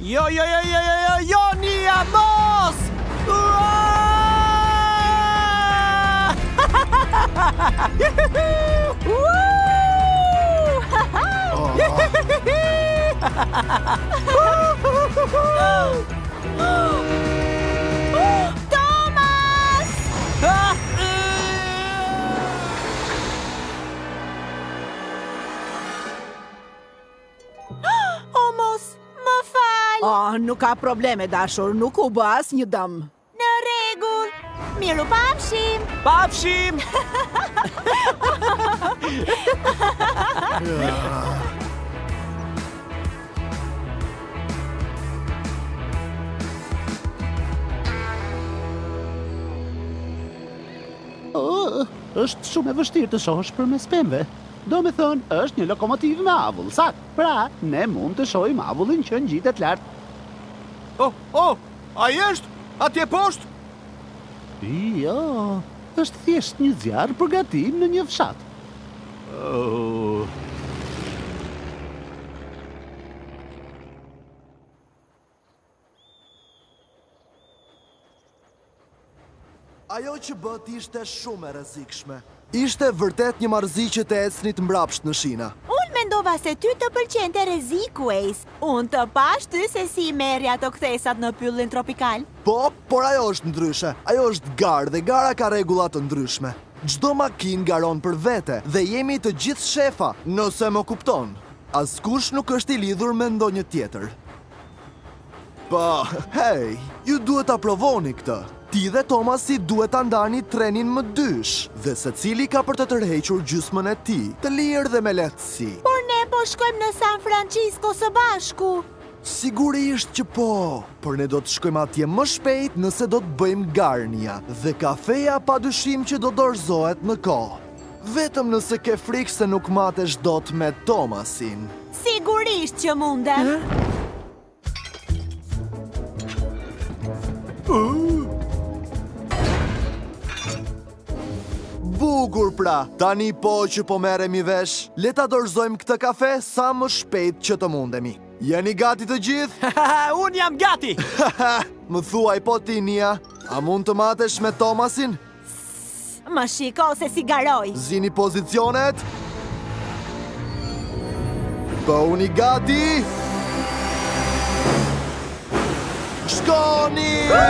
Jo, Nia, mos! Thomas! O mos, më fal. Nuk ka probleme, dashur, nuk u bë asnjë dëm. Në rregull. Miru pafshim. Pafshim! Është shumë e vështirë të shohësh përmes pemëve. Do me thënë, është një lokomotiv me avull, sakt. Pra, ne mund të shohim avullin që ngjitet lart. Ai është? Atje poshtë? Jo, është thjesht një zjarr për gatim në një fshat. Ajo që bët ishte shumë e rrezikshme. Ishte vërtet një marrëzitje të ecnit mbrapsht në shina. Unë mendova se ty të pëlqente rreziku, Ace. Unë të pash ty se si i merri ato kthesat në pyllin tropikal. Po, por ajo është ndryshe. Ajo është garë dhe gara ka rregulla të ndryshme. Çdo makinë garon për vete dhe jemi të gjithë shefa, nëse më kupton. Askush nuk është i lidhur me ndonjë tjetër. Po, hey, ju duhet ta provoni këtë. Ti dhe Thomasi duhet ta ndani trenin më dysh, dhe secili ka për të tërhequr gjysmën e tij, të lirë dhe me lehtësi. Por ne po shkojmë në San Francisco së bashku. Sigurisht që po, por ne do të shkojmë atje më shpejt nëse do të bëjmë garnia, dhe kafeja padyshim që do dorëzohet në kohë. Vetëm nëse ke frikë se nuk matesh dot me Thomasin. Sigurisht që mundem. Bukur pra, tani po që po merremi vesh, le ta dorëzojmë këtë kafe sa më shpejt që të mundemi. Jeni gati të gjithë? Unë jam gati! Më thuaj po ti, Nia, a mund të matesh me Thomasin? Më shiko se si garoj. Zini pozicionet. Bëuni gati! Shkoni! Ha!